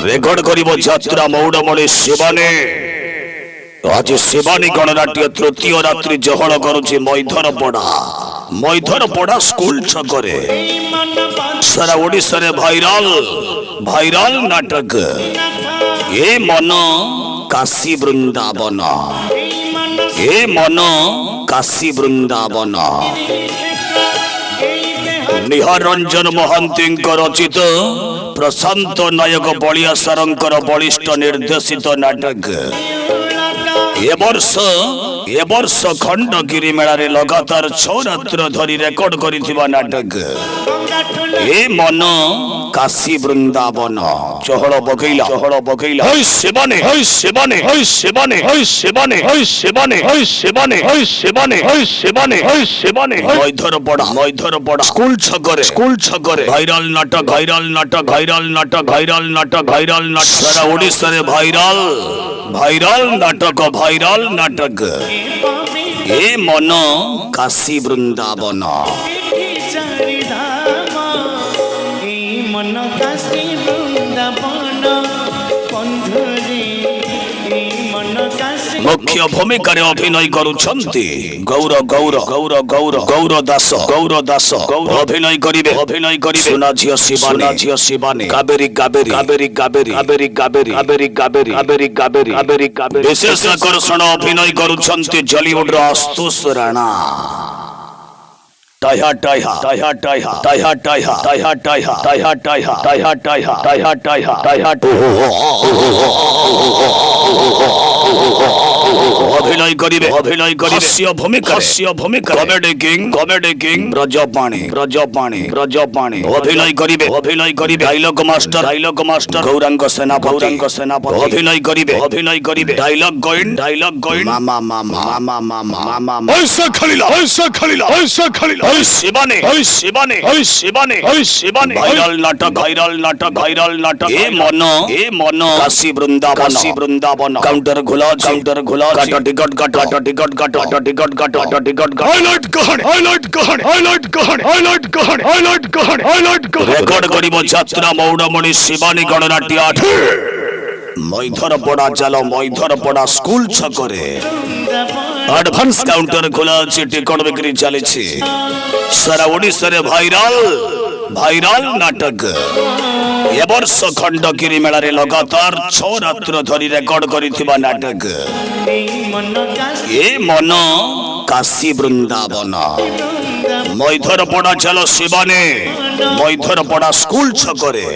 Record করিব যাত্রা মৌড়মণি শিবানী। আজ শিবানী গণনাট্য তৃতীয় রাত্রি জহଳ କରୁଛି ମୈଧରପଡ଼ା ସ୍କୁଲ ଛକରେ। ସାରା ଓଡ଼ିଶାରେ ଭାଇରାଲ ନାଟକ ଏ ମନ କାଶୀ ବୃନ୍ଦାବନ, ଏ ମନ କାଶୀ ବୃନ୍ଦାବନ। ନିହାର ରଞ୍ଜନ ମହାନ୍ତିଙ୍କ ରଚିତ, ପ୍ରଶାନ୍ତ ନାୟକ ବଳିଆ ସାରଙ୍କର ବଳିଷ୍ଠ ନିର୍ଦ୍ଦେଶିତ ନାଟକ। ଏ ବର୍ଷ ଖଣ୍ଡଗିରି ମେଳାରେ ଲଗାତାର 6 ରାତ୍ର ଧରି ରେକର୍ଡ କରିଥିବା ନାଟକ ଏ ମନ କାଶୀ ବୃନ୍ଦାବନ। ଚହଳ ବଗେଇଲା ହଇ ଶିବାନୀ, ହଇ ଶିବାନୀ, ହଇ ଶିବାନୀ, ହଇ ଶିବାନୀ, ହଇ ଶିବାନୀ, ହଇ ଶିବାନୀ, ହଇ ଶିବାନୀ, ହଇ ଶିବାନୀ, ହଇ ଶିବାନୀ। ମୈଧରପଡ଼ା ସ୍କୁଲ ଛକରେ ଭାଇରାଲ ନାଟକ। ସାରା ଓଡ଼ିଶାରେ ଭାଇରାଲ ନାଟକ ଏ ମନ କାଶୀ ବୃନ୍ଦାବନ। ମୁଖ୍ୟ ଭୂମିକାରେ ଅଭିନୟ କରୁଛନ୍ତି ଗୌର ଦାସ। ଅଭିନୟ କରିବେ ସୁନା ଝିଅ ଶିବାନୀ, କାବେରୀ। ବିଶେଷ ଆକର୍ଷଣ ଅଭିନୟ କରୁଛନ୍ତି ଜଲିଉଡର ଆଶୁତୋଷ ରାଣା। অভিনয় করিবে হাস্য ভূমিকা কমেডি কিং ব্রজপাণি। অভিনয় করিবে ডায়লগ মাস্টার গৌরাঙ্গ সেনাপতি। অভিনয় করিবে ডায়লগ গোয়েন মামা ঐসা খালিলা হই শিবানী। ভাইরাল নাটক এ মন কাশী বৃন্দাবন। কাউন্টার খোলা কাটা টিকট রেকর্ড করিব যাত্রা মৌড়মণি শিবানী গণনাট্য 8 মৈধরপଡ଼ା স্কুল ছকরে। আডভান্স কাউন্টার খোলা আছে, টিকট বিক্রি চালিছে। সারা ওড়িশারে ভাইরাল নাটক এ বর্ষ খণ্ডগিরি মেলারে লগাতার 6 রাত্র ধরি রেকর্ড করিଥିବା নাটক এ মন কাশী বৃন্দাবন। মৈধরপଡ଼ା চাল শিবানী, মৈধরপଡ଼ା স্কুল ছকরে।